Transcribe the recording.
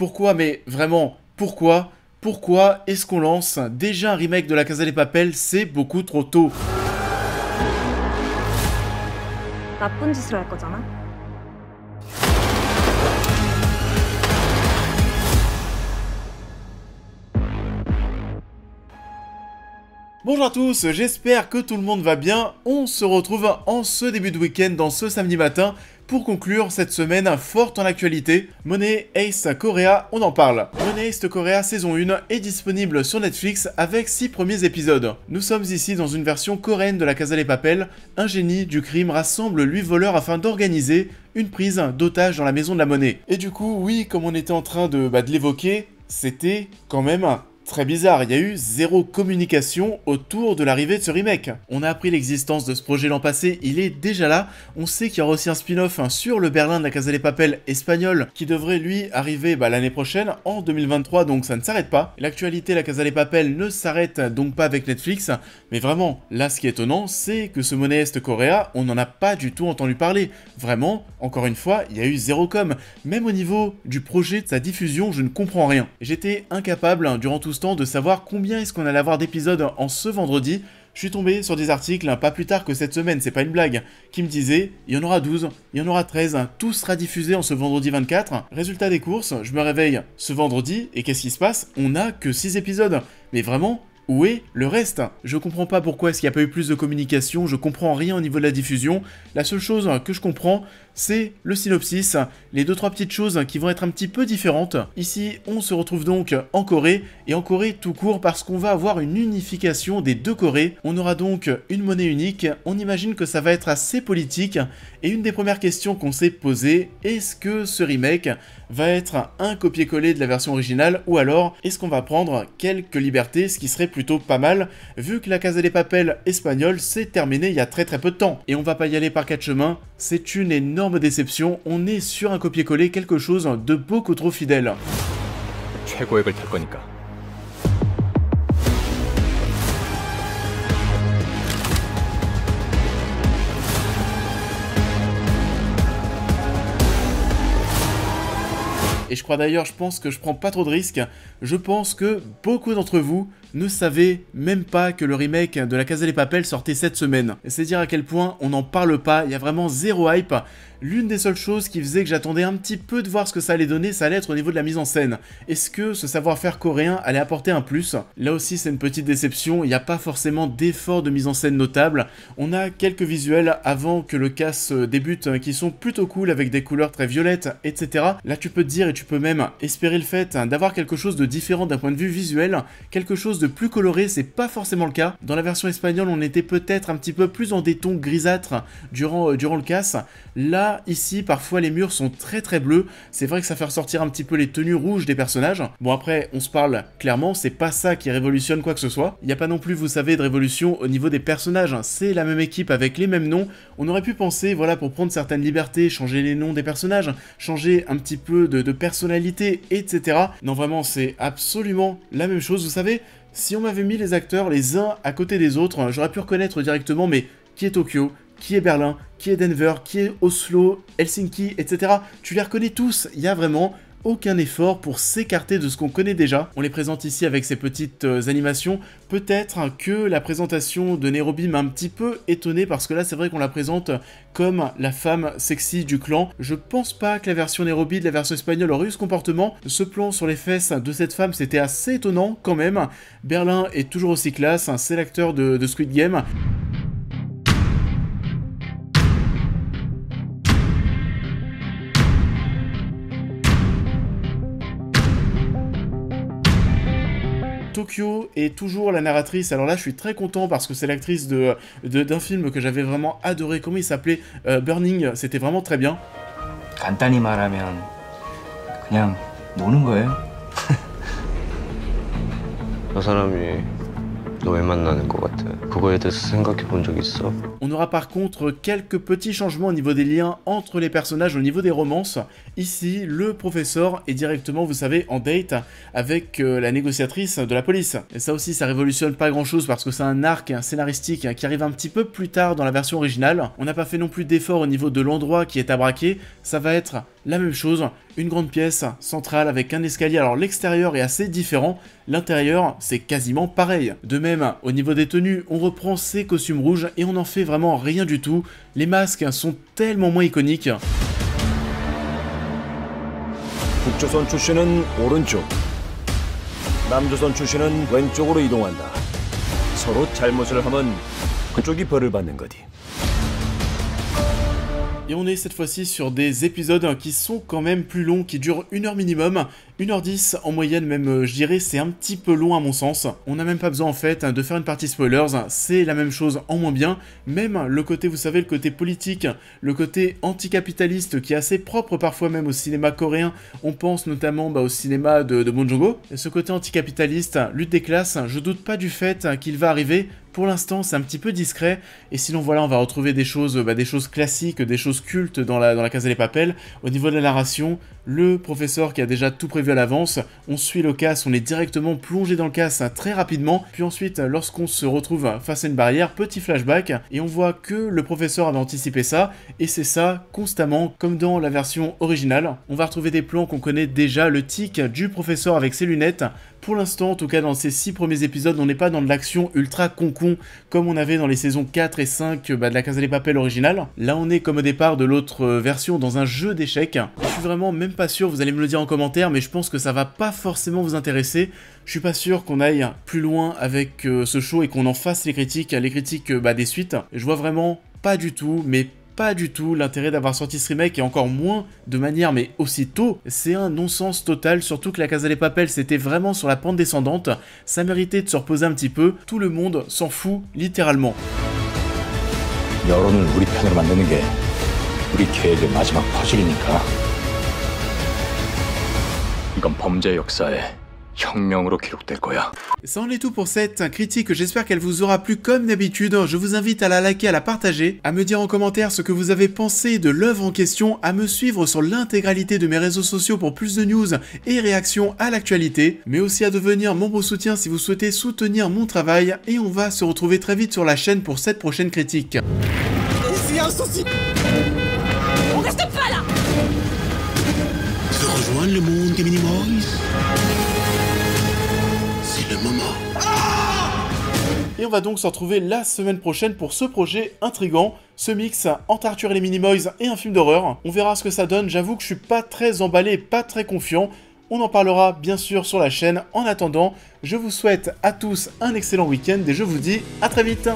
Pourquoi, mais vraiment, pourquoi? Pourquoi est-ce qu'on lance déjà un remake de La Casa de Papel? C'est beaucoup trop tôt. 나쁜 짓을 할 거잖아. Bonjour à tous, j'espère que tout le monde va bien. On se retrouve en ce début de week-end, dans ce samedi matin, pour conclure cette semaine forte en actualité. Money Heist Korea, on en parle. Money Heist Korea saison 1 est disponible sur Netflix avec 6 premiers épisodes. Nous sommes ici dans une version coréenne de La Casa de Papel. Un génie du crime rassemble 8 voleurs afin d'organiser une prise d'otage dans la maison de la monnaie. Et du coup, oui, comme on était en train de l'évoquer, c'était quand même très bizarre, il y a eu zéro communication autour de l'arrivée de ce remake. On a appris l'existence de ce projet l'an passé, il est déjà là. On sait qu'il y aura aussi un spin-off sur le Berlin de La Casa de Papel espagnol qui devrait lui arriver l'année prochaine, en 2023, donc ça ne s'arrête pas. L'actualité La Casa de Papel ne s'arrête donc pas avec Netflix, mais vraiment, là ce qui est étonnant, c'est que ce Money Heist Korea, on n'en a pas du tout entendu parler. Vraiment, encore une fois, il y a eu zéro com. Même au niveau du projet de sa diffusion, je ne comprends rien. J'étais incapable, durant tout ce temps, de savoir combien est-ce qu'on allait avoir d'épisodes en ce vendredi. Je suis tombé sur des articles pas plus tard que cette semaine, c'est pas une blague, qui me disaient il y en aura 12, il y en aura 13, tout sera diffusé en ce vendredi 24. Résultat des courses, je me réveille ce vendredi et qu'est-ce qui se passe? On n'a que 6 épisodes. Mais vraiment, où est le reste? Je comprends pas pourquoi est-ce qu'il n'y a pas eu plus de communication, je comprends rien au niveau de la diffusion. La seule chose que je comprends, c'est le synopsis, les 2-3 petites choses qui vont être un petit peu différentes. Ici, on se retrouve donc en Corée, et en Corée tout court parce qu'on va avoir une unification des deux Corées. On aura donc une monnaie unique, on imagine que ça va être assez politique, et une des premières questions qu'on s'est posées, est-ce que ce remake va être un copier-coller de la version originale, ou alors est-ce qu'on va prendre quelques libertés, ce qui serait plutôt pas mal, vu que La Casa de Papel espagnole s'est terminée il y a très peu de temps. Et on va pas y aller par 4 chemins, c'est une énorme déception, on est sur un copier-coller, quelque chose de beaucoup trop fidèle. 최고액을 탈 거니까. Et je crois d'ailleurs, je pense que je prends pas trop de risques, je pense que beaucoup d'entre vous ne savaient même pas que le remake de La Casa de Papel sortait cette semaine. Et c'est dire à quel point on n'en parle pas, il y a vraiment zéro hype. L'une des seules choses qui faisait que j'attendais un petit peu de voir ce que ça allait donner, ça allait être au niveau de la mise en scène. Est-ce que ce savoir-faire coréen allait apporter un plus? Là aussi c'est une petite déception, il n'y a pas forcément d'effort de mise en scène notable. On a quelques visuels avant que le casse débute qui sont plutôt cool avec des couleurs très violettes, etc. Là tu peux te dire et tu peux même espérer le fait d'avoir quelque chose de différent d'un point de vue visuel, quelque chose de plus coloré, c'est pas forcément le cas. Dans la version espagnole on était peut-être un petit peu plus dans des tons grisâtres durant le casse. Là, ici, parfois les murs sont très bleus, c'est vrai que ça fait ressortir un petit peu les tenues rouges des personnages. Bon après, on se parle clairement, c'est pas ça qui révolutionne quoi que ce soit. Il n'y a pas non plus, vous savez, de révolution au niveau des personnages, c'est la même équipe avec les mêmes noms. On aurait pu penser, voilà, pour prendre certaines libertés, changer les noms des personnages, changer un petit peu de personnalité, etc. Non vraiment, c'est absolument la même chose, vous savez. Si on m'avait mis les acteurs les uns à côté des autres, j'aurais pu reconnaître directement, mais qui est Tokyo, qui est Berlin, qui est Denver, qui est Oslo, Helsinki, etc. Tu les reconnais tous, il y a vraiment aucun effort pour s'écarter de ce qu'on connaît déjà. On les présente ici avec ces petites animations. Peut-être que la présentation de Nairobi m'a un petit peu étonné parce que là c'est vrai qu'on la présente comme la femme sexy du clan. Je pense pas que la version Nairobi de la version espagnole aurait eu ce comportement. Ce plan sur les fesses de cette femme c'était assez étonnant quand même. Berlin est toujours aussi classe, c'est l'acteur de Squid Game. Tokyo est toujours la narratrice, alors là je suis très content parce que c'est l'actrice d'un film que j'avais vraiment adoré, comment il s'appelait, Burning, c'était vraiment très bien. 간단히 말하면 그냥 노는 거예요. 저 사람이 너 왜 만나는 것 같아? 그거에 대해서 생각해 본 적 있어? On aura par contre quelques petits changements au niveau des liens entre les personnages, au niveau des romances. Ici, le professeur est directement, vous savez, en date avec la négociatrice de la police. Et ça aussi, ça révolutionne pas grand chose parce que c'est un arc scénaristique qui arrive un petit peu plus tard dans la version originale. On n'a pas fait non plus d'effort au niveau de l'endroit qui est à braquer. Ça va être la même chose, Une grande pièce centrale avec un escalier. Alors l'extérieur est assez différent, l'intérieur c'est quasiment pareil. De même, au niveau des tenues, on reprend ces costumes rouges et on n'en fait vraiment rien du tout. Les masques sont tellement moins iconiques. 북조선 출신은 오른쪽, 남조선 출신은 왼쪽으로 이동한다. 서로 잘못을 하면 그쪽이 벌을 받는 거지. Et on est cette fois-ci sur des épisodes qui sont quand même plus longs, qui durent 1 heure minimum, 1h10 en moyenne même, je dirais, c'est un petit peu long à mon sens. On n'a même pas besoin en fait de faire une partie spoilers, c'est la même chose en moins bien. Même le côté, vous savez, le côté politique, le côté anticapitaliste qui est assez propre parfois même au cinéma coréen, on pense notamment au cinéma de Bong Joon-ho. Et ce côté anticapitaliste, lutte des classes, je doute pas du fait qu'il va arriver. Pour l'instant, c'est un petit peu discret, et sinon voilà, on va retrouver des choses classiques, des choses cultes dans la Casa de Papel. Au niveau de la narration, le professeur qui a déjà tout prévu à l'avance, on suit le casse, on est directement plongé dans le casse très rapidement, puis ensuite, lorsqu'on se retrouve face à une barrière, petit flashback, et on voit que le professeur avait anticipé ça, et c'est ça constamment, comme dans la version originale. On va retrouver des plans qu'on connaît déjà, le tic du professeur avec ses lunettes. Pour l'instant, en tout cas dans ces 6 premiers épisodes, on n'est pas dans de l'action ultra con-con comme on avait dans les saisons 4 et 5 de la Casa de Papel originale. Là, on est comme au départ de l'autre version dans un jeu d'échecs. Je suis vraiment même pas sûr, vous allez me le dire en commentaire, mais je pense que ça va pas forcément vous intéresser. Je suis pas sûr qu'on aille plus loin avec ce show et qu'on en fasse les critiques des suites. Je vois vraiment pas du tout, mais pas du tout l'intérêt d'avoir sorti ce remake, et encore moins de manière mais aussi tôt. C'est un non-sens total, surtout que la Casa de Papel c'était vraiment sur la pente descendante, ça méritait de se reposer un petit peu, tout le monde s'en fout littéralement. 여론을 우리 편으로 만드는 게 우리 계획의 마지막 퍼즐이니까. 이건 범죄 역사에 혁명으로 기록될 거야. Ça en est tout pour cette critique, j'espère qu'elle vous aura plu comme d'habitude. Je vous invite à la liker, à la partager, à me dire en commentaire ce que vous avez pensé de l'œuvre en question, à me suivre sur l'intégralité de mes réseaux sociaux pour plus de news et réactions à l'actualité, mais aussi à devenir membre soutien si vous souhaitez soutenir mon travail, et on va se retrouver très vite sur la chaîne pour cette prochaine critique. Rejoindre le monde des Minimoys. C'est le moment. Et on va donc se retrouver la semaine prochaine pour ce projet intriguant, ce mix entre Arthur et les Minimoys et un film d'horreur. On verra ce que ça donne, j'avoue que je suis pas très emballé, pas très confiant. On en parlera bien sûr sur la chaîne. En attendant, je vous souhaite à tous un excellent week-end et je vous dis à très vite.